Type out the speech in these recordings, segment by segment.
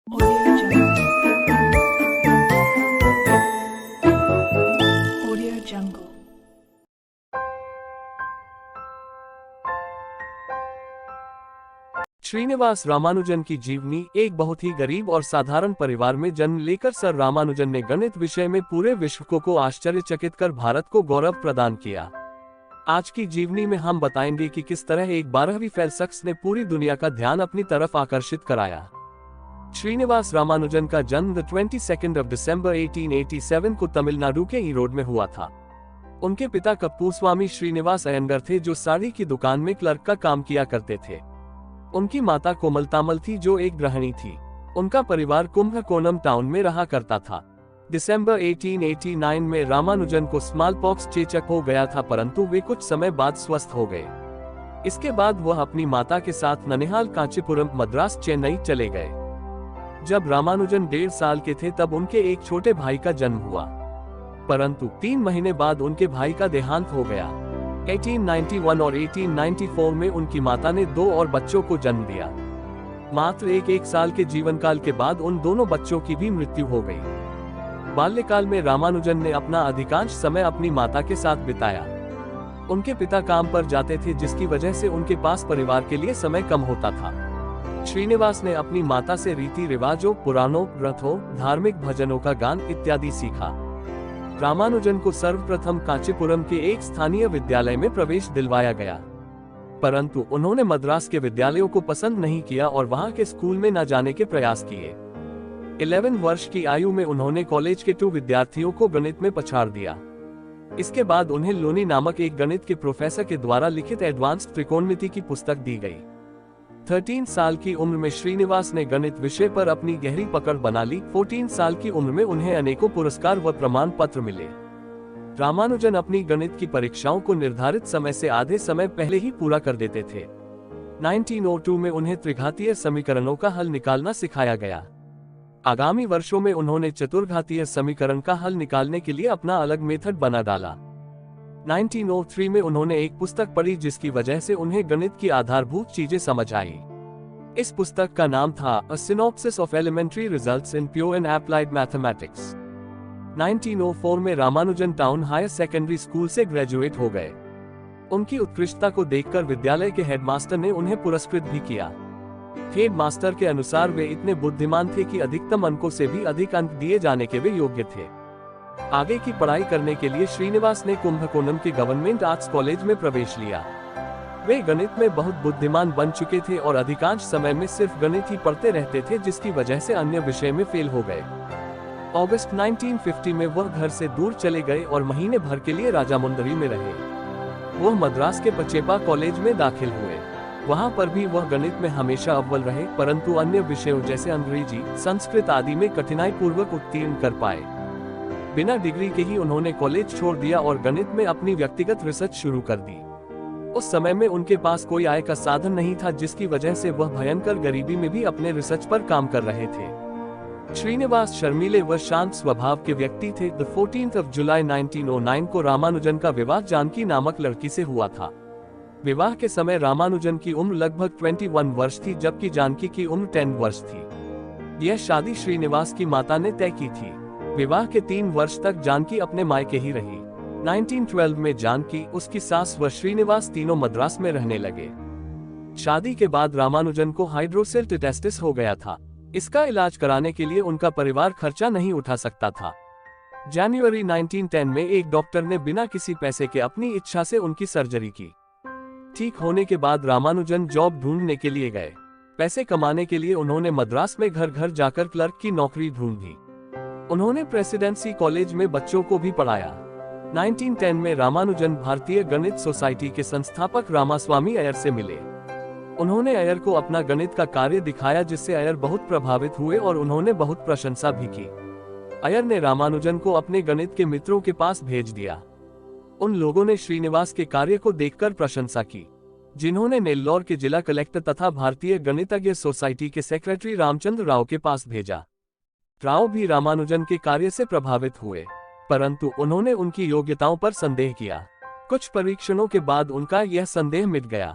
Audio Jungle. Audio Jungle. Srinivas Ramanujan की जीवनी। एक बहुत ही गरीब और साधारण परिवार में जन्म लेकर सर रामानुजन ने गणित विषय में पूरे विश्व को आश्चर्यचकित कर भारत को गौरव प्रदान किया। आज की जीवनी में हम बताएंगे कि किस तरह एक 12वीं फेल शख्स ने पूरी दुनिया का ध्यान अपनी तरफ आकर्षित कराया। श्रीनिवास रामानुजन का जन्म 22 दिसंबर 1887 को तमिलनाडु के ईरोड में हुआ था। उनके पिता कप्पूस्वामी श्रीनिवास अयंगर थे, जो साड़ी की दुकान में क्लर्क का काम किया करते थे। उनकी माता कोमलतामल थी, जो एक गृहिणी थी। उनका परिवार कुंभकोणम टाउन में रहा करता था। दिसंबर 1889 में रामानुजन को स्मॉल पॉक्स चेचक हो गया था, परंतु वे कुछ समय बाद स्वस्थ हो गए। इसके बाद वह अपनी माता के साथ ननिहाल, कांचीपुरम, मद्रास, चेन्नई चले गए। जब रामानुजन 1.5 साल के थे तब उनके एक छोटे भाई का जन्म हुआ, परंतु 3 महीने बाद उनके भाई का देहांत हो गया। 1891 और 1894 में उनकी माता ने 2 और बच्चों को जन्म दिया। मात्र एक साल के जीवन काल के बाद उन दोनों बच्चों की भी मृत्यु हो गई। बाल्यकाल में रामानुजन ने अपना अधिकांश समय अपनी माता के साथ बिताया। उनके पिता काम पर जाते थे, जिसकी वजह से उनके पास परिवार के लिए समय कम होता था। श्रीनिवास ने अपनी माता से रीति रिवाजों, पुराणों, व्रतों, धार्मिक भजनों का गान इत्यादि सीखा। रामानुजन को सर्वप्रथम कांचीपुरम के एक स्थानीय विद्यालय में प्रवेश दिलवाया गया, परंतु उन्होंने मद्रास के विद्यालयों को पसंद नहीं किया और वहां के स्कूल में न जाने के प्रयास किए। 11 वर्ष की आयु में उन्होंने कॉलेज के 2 विद्यार्थियों को गणित में पछाड़ दिया। इसके बाद उन्हें लोनी नामक एक गणित के प्रोफेसर के द्वारा लिखित एडवांस्ड त्रिकोणमिति की पुस्तक दी गई। 13 साल की उम्र में श्रीनिवास ने गणित विषय पर अपनी गहरी पकड़ बना ली। 14 साल की उम्र में उन्हें अनेकों पुरस्कार व प्रमाण पत्र मिले। रामानुजन अपनी गणित की परीक्षाओं को निर्धारित समय से आधे समय पहले ही पूरा कर देते थे। 1902 में उन्हें त्रिघातीय समीकरणों का हल निकालना सिखाया गया। आगामी वर्षों में उन्होंने चतुर्घातीय समीकरण का हल निकालने के लिए अपना अलग मेथड बना डाला। 1903 में उन्होंने एक पुस्तक पढ़ी, जिसकी वजह से उन्हें गणित की आधारभूत चीजें समझ आई। इस पुस्तक का नाम था A Synopsis of Elementary Results in Pure and Applied Mathematics। 1904 में Ramanujan town higher secondary school से ग्रेजुएट हो गए। उनकी उत्कृष्टता को देखकर विद्यालय के हेडमास्टर ने उन्हें पुरस्कृत भी किया। हेडमास्टर के अनुसार वे इतने बुद्धिमान थे कि अधिकतम अंकों से भी अधिक अंक दिए जाने के वे योग्य थे। आगे की पढ़ाई करने के लिए श्रीनिवास ने कुंभकोणम के गवर्नमेंट आर्ट्स कॉलेज में प्रवेश लिया। वे गणित में बहुत बुद्धिमान बन चुके थे और अधिकांश समय में सिर्फ गणित ही पढ़ते रहते थे, जिसकी वजह से अन्य विषय में फेल हो गए। अगस्त 1950 में वह घर से दूर चले गए और महीने भर के लिए राजामुंदरी में रहे। वह मद्रास के पचेपा कॉलेज में दाखिल हुए। वहां पर भी वह गणित में हमेशा अव्वल रहे, परंतु अन्य विषयों जैसे अंग्रेजी, संस्कृत आदि में कठिनाई पूर्वक उत्तीर्ण कर पाए। बिना डिग्री के ही उन्होंने कॉलेज छोड़ दिया और गणित में अपनी व्यक्तिगत रिसर्च शुरू कर दी। उस समय में उनके पास कोई आय का साधन नहीं था, जिसकी वजह से वह भयंकर गरीबी में भी अपने रिसर्च पर काम कर रहे थे। श्रीनिवास शर्मीले व शांत स्वभाव के व्यक्ति थे। 14 जुलाई 1909 को रामानुजन का विवाह जानकी नामक लड़की से हुआ था। विवाह के समय रामानुजन की उम्र लगभग 21 वर्ष थी, जबकि जानकी की उम्र 10 वर्ष थी। यह शादी श्रीनिवास की माता ने तय की थी। विवाह के 3 वर्ष तक जानकी अपने मायके ही रही। 1912 में जानकी, उसकी सास व श्रीनिवास तीनों मद्रास में रहने लगे। शादी के बाद रामानुजन को हाइड्रोसेल्टिटिस हो गया था। इसका इलाज कराने के लिए उनका परिवार खर्चा नहीं उठा सकता था। जनवरी 1910 में एक डॉक्टर ने बिना किसी पैसे के अपनी इच्छा से उनकी सर्जरी की। ठीक होने के बाद रामानुजन जॉब ढूंढने के लिए गए। पैसे कमाने के लिए उन्होंने मद्रास में घर घर जाकर क्लर्क की नौकरी ढूंढी। उन्होंने प्रेसिडेंसी कॉलेज में बच्चों को भी पढ़ाया। 1910 में रामानुजन भारतीय गणित सोसाइटी के संस्थापक रामास्वामी अय्यर से मिले। उन्होंने अय्यर को अपना गणित का कार्य दिखाया, जिससे अय्यर बहुत प्रभावित हुए और उन्होंने बहुत प्रशंसा भी की। अय्यर ने रामानुजन को अपने गणित के मित्रों के पास भेज दिया। उन लोगों ने श्रीनिवास के कार्य को देखकर प्रशंसा की, जिन्होंने नेल्लौर के जिला कलेक्टर तथा भारतीय गणितज्ञ सोसाइटी के सेक्रेटरी रामचंद्र राव के पास भेजा। राव भी रामानुजन के कार्य से प्रभावित हुए, परंतु उन्होंने उनकी योग्यताओं पर संदेह किया। कुछ परीक्षणों के बाद उनका यह संदेह मिट गया।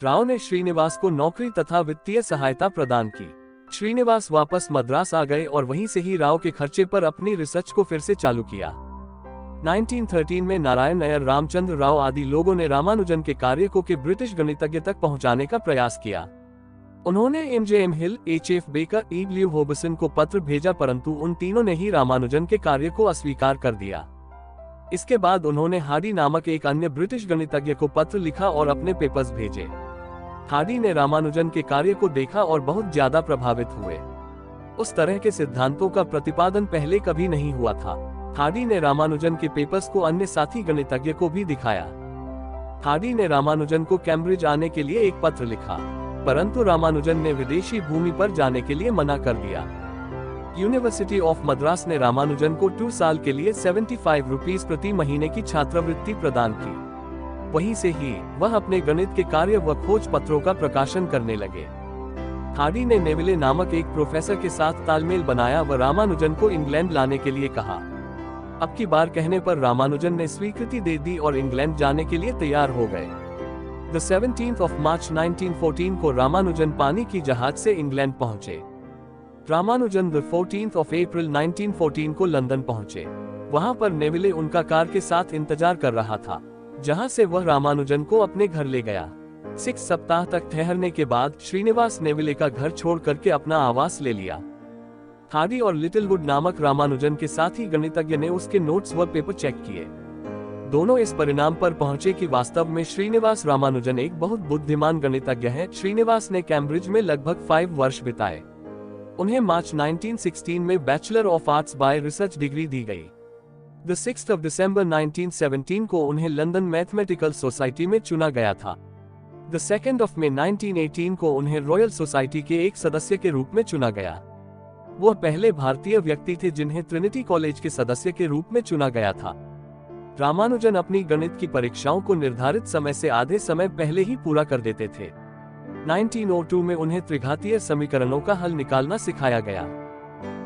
राव ने श्रीनिवास को नौकरी तथा वित्तीय सहायता प्रदान की। श्रीनिवास वापस मद्रास आ गए और वहीं से ही राव के खर्चे पर अपनी रिसर्च को फिर से चालू किया। 1913 में नारायण अय्यर, रामचंद्र राव आदि लोगों ने रामानुजन के कार्य को के ब्रिटिश गणितज्ञ तक पहुंचाने का प्रयास किया। उन्होंने एम हिल, एच बेकर, ईडब्ल्यू हॉबसन को पत्र भेजा, परंतु उन तीनों ने ही रामानुजन के कार्य को अस्वीकार कर दिया। इसके बाद उन्होंने हार्डी नामक एक अन्य ब्रिटिश गणितज्ञ को पत्र लिखा और अपने पेपर्स भेजे। हार्डी ने रामानुजन के कार्य को देखा और बहुत ज्यादा प्रभावित हुए। उस तरह के सिद्धांतों का प्रतिपादन पहले कभी नहीं हुआ था। हार्डी ने रामानुजन के पेपर्स को अन्य साथी गणितज्ञ को भी दिखाया। हार्डी ने रामानुजन को कैम्ब्रिज आने के लिए एक पत्र लिखा, परंतु रामानुजन ने विदेशी भूमि पर जाने के लिए मना कर दिया। यूनिवर्सिटी ऑफ मद्रास ने रामानुजन को 2 साल के लिए 75 रुपीस प्रति महीने की छात्रवृत्ति प्रदान की। वहीं से ही वह अपने गणित के कार्य व खोज पत्रों का प्रकाशन करने लगे। हार्डी ने नेविले नामक एक प्रोफेसर के साथ तालमेल बनाया व रामानुजन को इंग्लैंड लाने के लिए कहा। अब की बार कहने पर रामानुजन ने स्वीकृति दे दी और इंग्लैंड जाने के लिए तैयार हो गए। The 17th of March 1914 को रामानुजन पानी की जहाज से इंग्लैंड पहुंचे। Ramanujan The 14th of April 1914 को लंदन पहुंचे। वहां पर नेविले उनका कार के साथ इंतजार कर रहा था, जहां से वह रामानुजन को अपने घर ले गया। 6 सप्ताह तक ठहरने के बाद श्रीनिवास नेविले का घर छोड़ करके अपना आवास ले लिया। हार्डी और लिटिलवुड नामक रामानुजन के साथी गणितज्ञ ने उसके नोट्स व पेपर चेक किए। दोनों इस परिणाम पर पहुंचे कि वास्तव में श्रीनिवास रामानुजन एक बहुत बुद्धिमान गणितज्ञ हैं। श्रीनिवास ने कैम्ब्रिज में लगभग 5 वर्ष बिताए। उन्हें मार्च 1916 में bachelor of arts by research degree दी गई। The 6th of December 1917 को उन्हें लंदन मैथमेटिकल सोसाइटी में चुना गया था। The 2nd of May 1918 को उन्हें रॉयल सोसाइटी के एक सदस्य के रूप में चुना गया। वह पहले भारतीय व्यक्ति थे जिन्हें ट्रिनिटी कॉलेज के सदस्य के रूप में चुना गया था। रामानुजन अपनी गणित की परीक्षाओं को निर्धारित समय से आधे समय पहले ही पूरा कर देते थे। 1902 में उन्हें त्रिघातीय समीकरणों का हल निकालना सिखाया गया।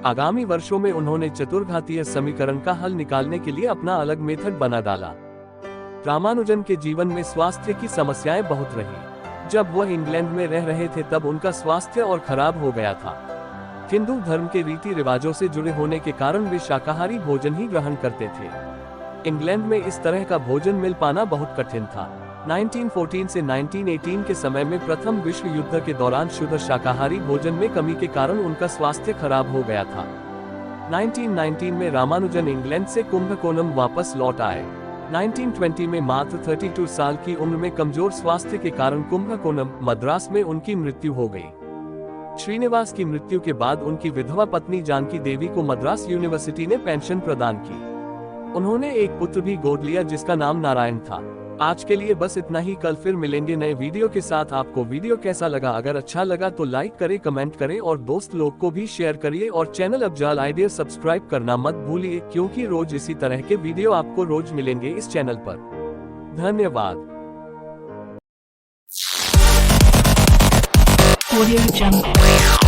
आगामी वर्षों में उन्होंने चतुर्घातीय समीकरण का हल निकालने के लिए अपना अलग मेथड बना डाला। रामानुजन के जीवन में स्वास्थ्य की समस्याएं बहुत रही। जब वह इंग्लैंड में रह रहे थे तब उनका स्वास्थ्य और खराब हो गया था। हिंदू धर्म के रीति रिवाजों से जुड़े होने के कारण वे शाकाहारी भोजन ही ग्रहण करते थे। इंग्लैंड में इस तरह का भोजन मिल पाना बहुत कठिन था। 1914 से 1918 के समय में प्रथम विश्व युद्ध के दौरान शुद्ध शाकाहारी भोजन में कमी के कारण उनका स्वास्थ्य खराब हो गया था। 1919 में रामानुजन इंग्लैंड से कुंभकोणम वापस लौट आए। 1920 में मात्र 32 साल की उम्र में कमजोर स्वास्थ्य के कारण कुंभकोणम, मद्रास में उनकी मृत्यु हो गई। श्रीनिवास की मृत्यु के बाद उनकी विधवा पत्नी जानकी देवी को मद्रास यूनिवर्सिटी ने पेंशन प्रदान की। उन्होंने एक पुत्र भी गोद लिया जिसका नाम नारायण था। आज के लिए बस इतना ही। कल फिर मिलेंगे नए वीडियो के साथ। आपको वीडियो कैसा लगा? अगर अच्छा लगा तो लाइक करें, कमेंट करें और दोस्त लोग को भी शेयर करिए। और चैनल अफजाल आइडिया सब्सक्राइब करना मत भूलिए, क्योंकि रोज इसी तरह के वीडियो आपको रोज मिलेंगे इस चैनल पर। धन्यवाद। Audio Jungle.